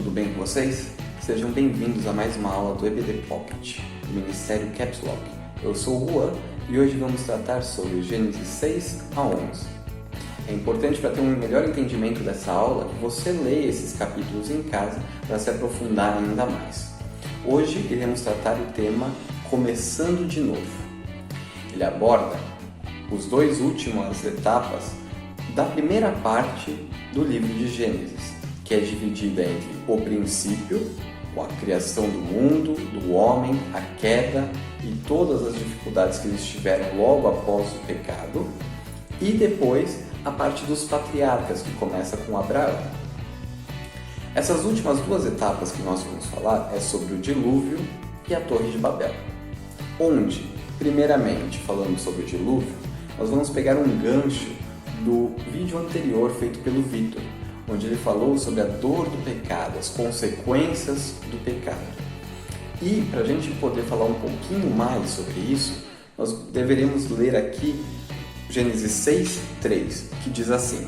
tudo bem com vocês? Sejam bem-vindos a mais uma aula do EBD Pocket, do Ministério Caps Lock. Eu sou o Juan e hoje vamos tratar sobre Gênesis 6 a 11. É importante para ter um melhor entendimento dessa aula que você leia esses capítulos em casa para se aprofundar ainda mais. Hoje iremos tratar o tema Começando de Novo. Ele aborda as duas últimas etapas da primeira parte do livro de Gênesis, que é dividida entre o princípio, com a criação do mundo, do homem, a queda e todas as dificuldades que eles tiveram logo após o pecado, e depois a parte dos patriarcas, que começa com Abraão. Essas últimas duas etapas que nós vamos falar é sobre o dilúvio e a Torre de Babel, onde, primeiramente, falando sobre o dilúvio, nós vamos pegar um gancho do vídeo anterior feito pelo Vitor, onde ele falou sobre a dor do pecado, as consequências do pecado. E para a gente poder falar um pouquinho mais sobre isso, nós deveremos ler aqui Gênesis 6:3, que diz assim: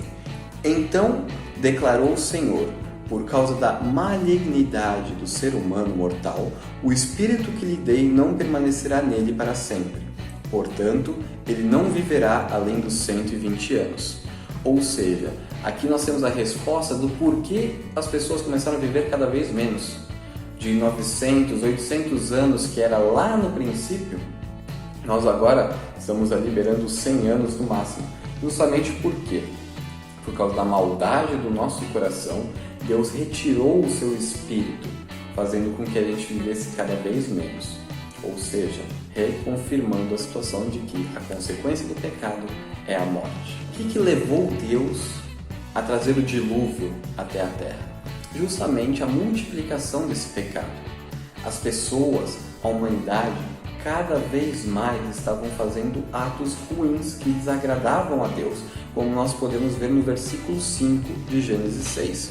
Então declarou o Senhor, por causa da malignidade do ser humano mortal, o espírito que lhe dei não permanecerá nele para sempre. Portanto, ele não viverá além dos 120 anos. Ou seja, aqui nós temos a resposta do porquê as pessoas começaram a viver cada vez menos. De 900, 800 anos, que era lá no princípio, nós agora estamos ali beirando 100 anos no máximo. Justamente por quê? Por causa da maldade do nosso coração, Deus retirou o seu espírito, fazendo com que a gente vivesse cada vez menos. Ou seja, reconfirmando a situação de que a consequência do pecado é a morte. O que levou Deus a trazer o dilúvio até a terra? Justamente a multiplicação desse pecado. As pessoas, a humanidade, cada vez mais estavam fazendo atos ruins que desagradavam a Deus, como nós podemos ver no versículo 5 de Gênesis 6.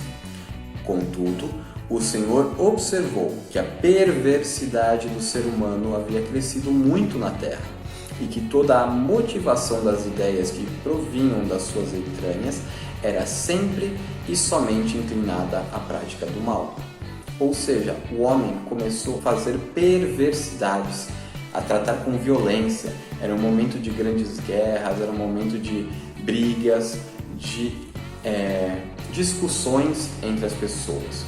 Contudo, o Senhor observou que a perversidade do ser humano havia crescido muito na terra e que toda a motivação das ideias que provinham das suas entranhas era sempre e somente inclinada à prática do mal. Ou seja, o homem começou a fazer perversidades, a tratar com violência. Era um momento de grandes guerras, era um momento de brigas, de discussões entre as pessoas.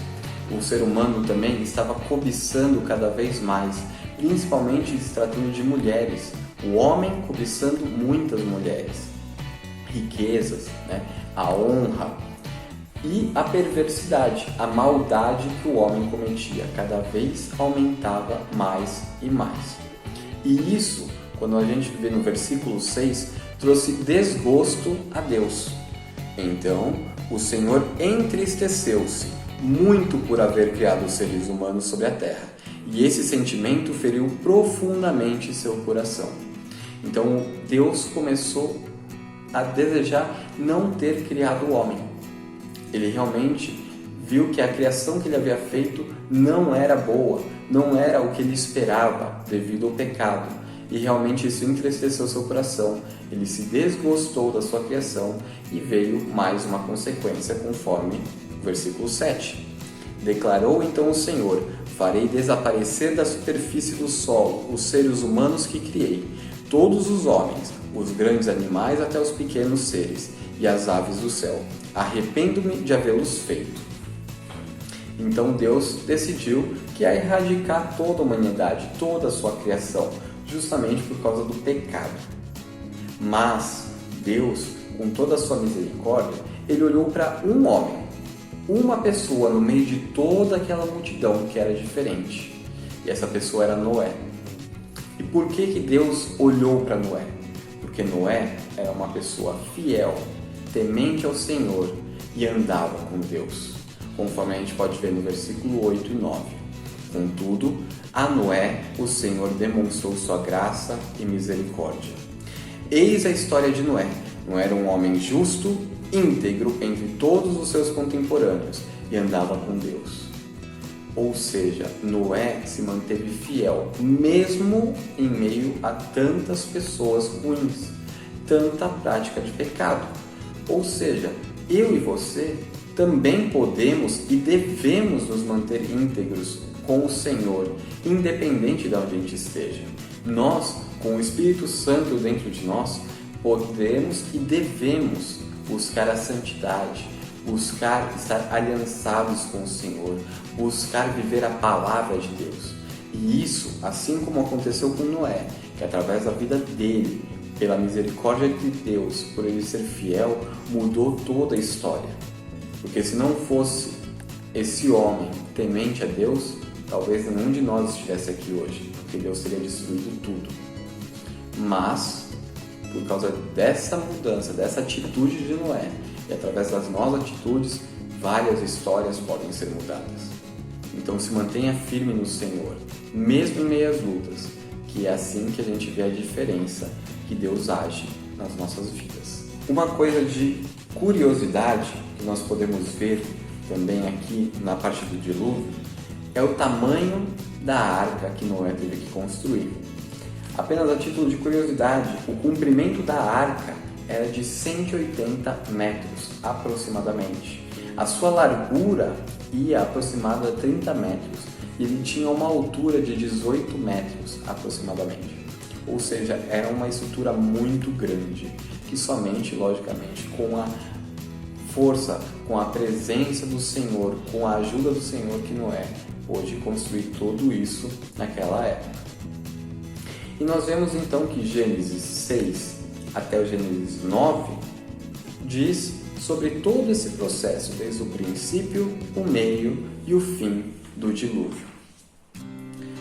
O ser humano também estava cobiçando cada vez mais, principalmente se tratando de mulheres. O homem cobiçando muitas mulheres, riquezas, a honra e a perversidade, a maldade que o homem cometia, cada vez aumentava mais e mais. E isso, quando a gente vê no versículo 6, trouxe desgosto a Deus. Então, o Senhor entristeceu-se muito por haver criado os seres humanos sobre a terra, e esse sentimento feriu profundamente seu coração. Então Deus começou a desejar não ter criado o homem. Ele realmente viu que a criação que ele havia feito não era boa, não era o que ele esperava devido ao pecado, e realmente isso entristeceu seu coração. Ele se desgostou da sua criação e veio mais uma consequência, conforme versículo 7. Declarou então o Senhor: farei desaparecer da superfície do solo os seres humanos que criei, todos os homens, os grandes animais até os pequenos seres, e as aves do céu. Arrependo-me de havê-los feito. Então Deus decidiu que ia erradicar toda a humanidade, toda a sua criação, justamente por causa do pecado. Mas Deus, com toda a sua misericórdia, ele olhou para um homem, uma pessoa no meio de toda aquela multidão que era diferente. E essa pessoa era Noé. E por que Deus olhou para Noé? Porque Noé era uma pessoa fiel, temente ao Senhor e andava com Deus, conforme a gente pode ver no versículo 8 e 9. Contudo, a Noé o Senhor demonstrou sua graça e misericórdia. Eis a história de Noé. Noé era um homem justo, íntegro entre todos os seus contemporâneos e andava com Deus. Ou seja, Noé se manteve fiel, mesmo em meio a tantas pessoas ruins, tanta prática de pecado. Ou seja, eu e você também podemos e devemos nos manter íntegros com o Senhor, independente de onde a gente esteja. Nós, com o Espírito Santo dentro de nós, podemos e devemos buscar a santidade, buscar estar aliançados com o Senhor, buscar viver a palavra de Deus. E isso, assim como aconteceu com Noé, que através da vida dele, pela misericórdia de Deus, por ele ser fiel, mudou toda a história. Porque se não fosse esse homem temente a Deus, talvez nenhum de nós estivesse aqui hoje, porque Deus teria destruído tudo. Mas, por causa dessa mudança, dessa atitude de Noé, e através das nossas atitudes, várias histórias podem ser mudadas. Então se mantenha firme no Senhor, mesmo em meio às lutas, que é assim que a gente vê a diferença que Deus age nas nossas vidas. Uma coisa de curiosidade que nós podemos ver também aqui na parte do dilúvio é o tamanho da arca que Noé teve que construir. Apenas a título de curiosidade, o comprimento da arca era de 180 metros aproximadamente. A sua largura ia aproximada a 30 metros e ele tinha uma altura de 18 metros aproximadamente. Ou seja, era uma estrutura muito grande, que somente, logicamente, com a força, com a presença do Senhor, com a ajuda do Senhor que Noé pôde construir tudo isso naquela época. E nós vemos então que Gênesis 6 até o Gênesis 9 diz sobre todo esse processo, desde o princípio, o meio e o fim do dilúvio.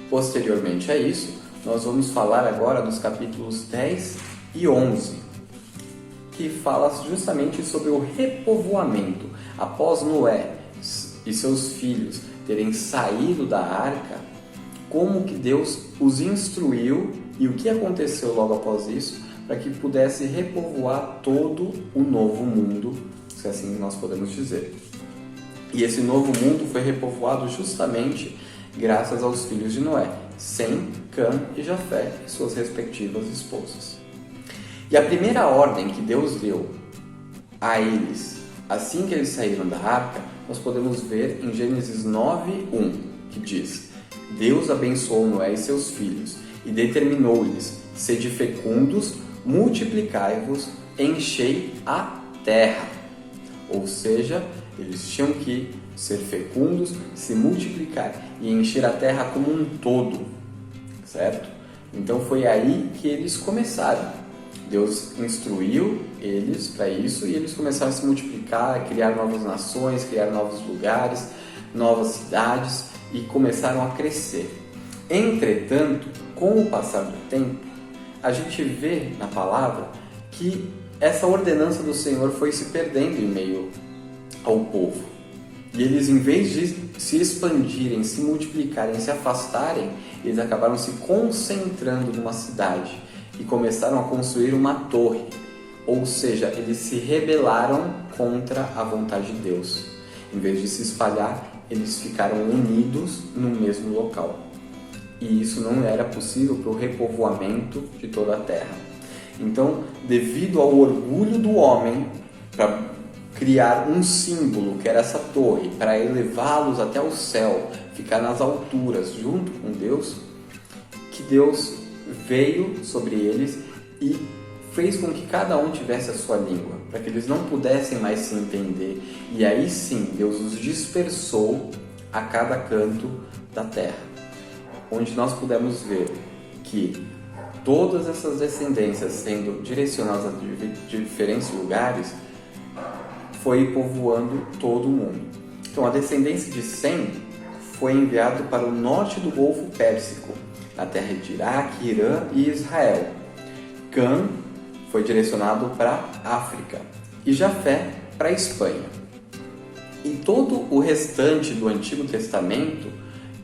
Posteriormente a isso, nós vamos falar agora dos capítulos 10 e 11, que fala justamente sobre o repovoamento. Após Noé e seus filhos terem saído da arca, como que Deus os instruiu e o que aconteceu logo após isso, para que pudesse repovoar todo o novo mundo, se assim nós podemos dizer. E esse novo mundo foi repovoado justamente graças aos filhos de Noé, Sem, Cã e Jafé e suas respectivas esposas. E a primeira ordem que Deus deu a eles, assim que eles saíram da arca, nós podemos ver em Gênesis 9:1, que diz: Deus abençoou Noé e seus filhos e determinou-lhes: sede fecundos, multiplicai-vos, enchei a terra. Ou seja, eles tinham que ser fecundos, se multiplicar e encher a terra como um todo, certo? Então foi aí que eles começaram. Deus instruiu eles para isso e eles começaram a se multiplicar, a criar novas nações, criar novos lugares, novas cidades e começaram a crescer. Entretanto, com o passar do tempo, a gente vê na palavra que essa ordenança do Senhor foi se perdendo em meio ao povo. E eles, em vez de se expandirem, se multiplicarem, se afastarem, eles acabaram se concentrando numa cidade e começaram a construir uma torre. Ou seja, eles se rebelaram contra a vontade de Deus. Em vez de se espalhar, eles ficaram unidos no mesmo local. E isso não era possível para o repovoamento de toda a terra. Então, devido ao orgulho do homem, para criar um símbolo, que era essa torre, para elevá-los até o céu, ficar nas alturas junto com Deus, que Deus veio sobre eles e fez com que cada um tivesse a sua língua, para que eles não pudessem mais se entender. E aí sim, Deus os dispersou a cada canto da terra, onde nós pudemos ver que todas essas descendências sendo direcionadas a diferentes lugares, foi povoando todo o mundo. Então a descendência de Sem foi enviado para o norte do Golfo Pérsico, na terra de Iraque, Irã e Israel. Cã foi direcionado para a África e Jafé para a Espanha. E todo o restante do Antigo Testamento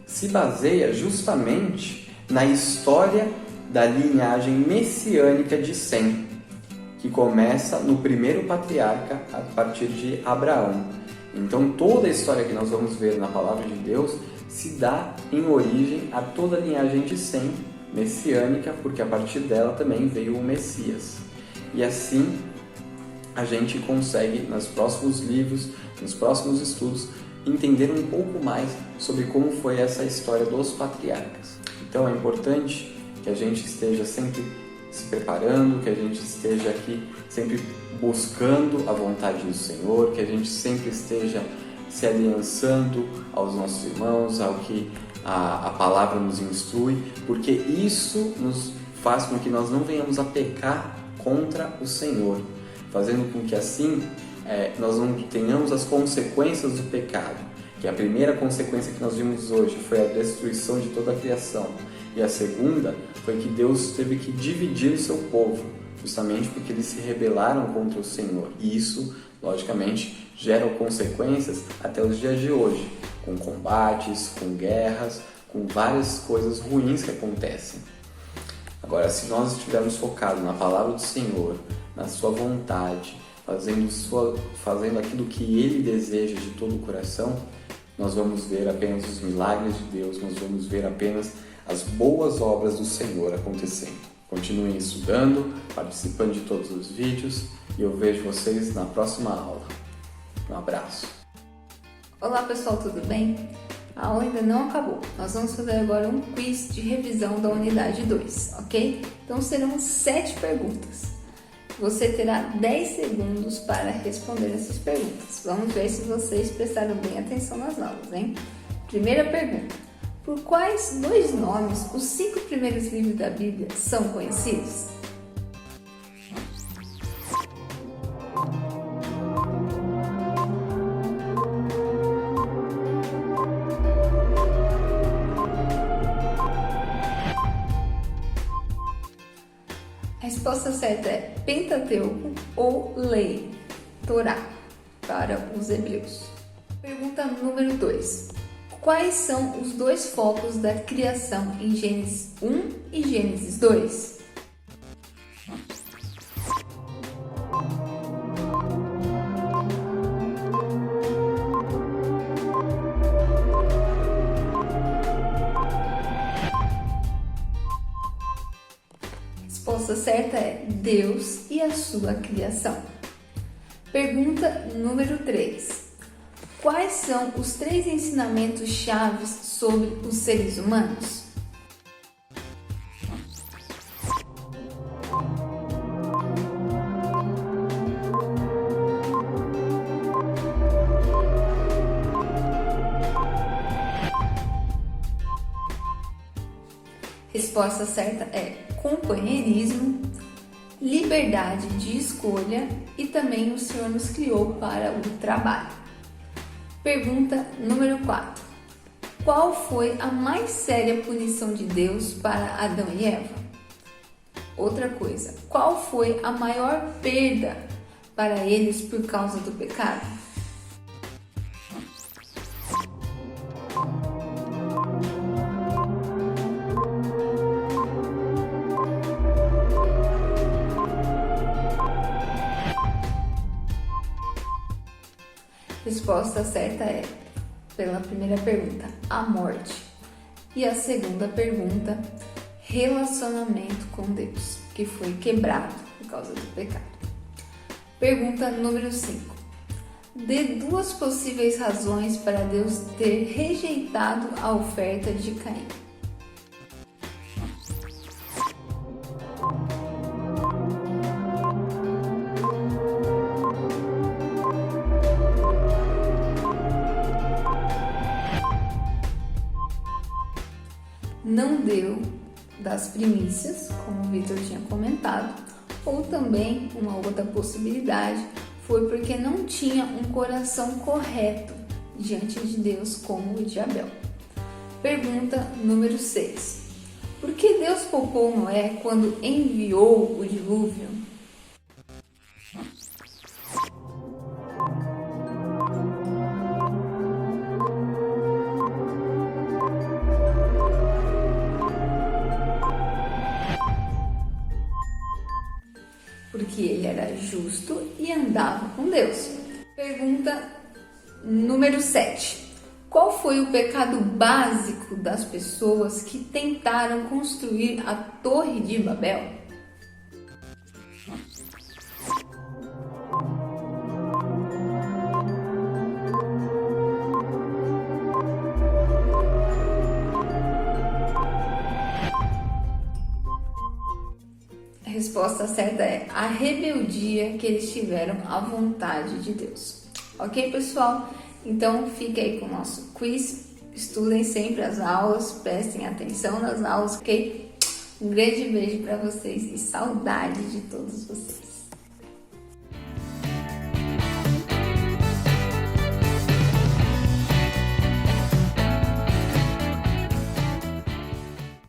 se baseia justamente na história da linhagem messiânica de Sem, que começa no primeiro patriarca a partir de Abraão. Então toda a história que nós vamos ver na palavra de Deus se dá em origem a toda a linhagem de Sem, messiânica, porque a partir dela também veio o Messias. E assim a gente consegue, nos próximos livros, nos próximos estudos, entender um pouco mais sobre como foi essa história dos patriarcas. Então é importante que a gente esteja sempre se preparando, que a gente esteja aqui sempre buscando a vontade do Senhor, que a gente sempre esteja se aliançando aos nossos irmãos, ao que a palavra nos instrui, porque isso nos faz com que nós não venhamos a pecar contra o Senhor, fazendo com que assim nós não tenhamos as consequências do pecado, que a primeira consequência que nós vimos hoje foi a destruição de toda a criação, e a segunda foi que Deus teve que dividir o seu povo, justamente porque eles se rebelaram contra o Senhor. E isso, logicamente, gera consequências até os dias de hoje, com combates, com guerras, com várias coisas ruins que acontecem. Agora, se nós estivermos focados na palavra do Senhor, na sua vontade, fazendo aquilo que Ele deseja de todo o coração, nós vamos ver apenas os milagres de Deus, nós vamos ver apenas as boas obras do Senhor acontecendo. Continuem estudando, participando de todos os vídeos e eu vejo vocês na próxima aula. Um abraço! Olá pessoal, tudo bem? A aula ainda não acabou. Nós vamos fazer agora um quiz de revisão da unidade 2, ok? Então serão 7 perguntas. Você terá 10 segundos para responder essas perguntas. Vamos ver se vocês prestaram bem atenção nas aulas, hein? Primeira pergunta. Por quais 2 nomes os 5 primeiros livros da Bíblia são conhecidos? A resposta certa é Pentateuco ou Lei, Torá, para os hebreus. Pergunta número 2. Quais são os 2 focos da criação em Gênesis 1 e Gênesis 2? A resposta certa é Deus e a sua criação. Pergunta número 3. Quais são os 3 ensinamentos chaves sobre os seres humanos? Resposta certa é companheirismo, liberdade de escolha e também o Senhor nos criou para o trabalho. Pergunta número 4. Qual foi a mais séria punição de Deus para Adão e Eva? Outra coisa, qual foi a maior perda para eles por causa do pecado? Resposta certa é, pela primeira pergunta, a morte. E a segunda pergunta, relacionamento com Deus, que foi quebrado por causa do pecado. Pergunta número 5. Dê 2 possíveis razões para Deus ter rejeitado a oferta de Caim. Não deu das primícias, como o Vitor tinha comentado, ou também uma outra possibilidade foi porque não tinha um coração correto diante de Deus como o de Abel. Pergunta número 6. Por que Deus poupou Noé quando enviou o dilúvio? Porque ele era justo e andava com Deus. Pergunta número 7. Qual foi o pecado básico das pessoas que tentaram construir a Torre de Babel? resposta certa é a rebeldia que eles tiveram à vontade de Deus. Ok, pessoal? Então, fique aí com o nosso quiz. Estudem sempre as aulas, prestem atenção nas aulas, ok? Um grande beijo para vocês e saudade de todos vocês.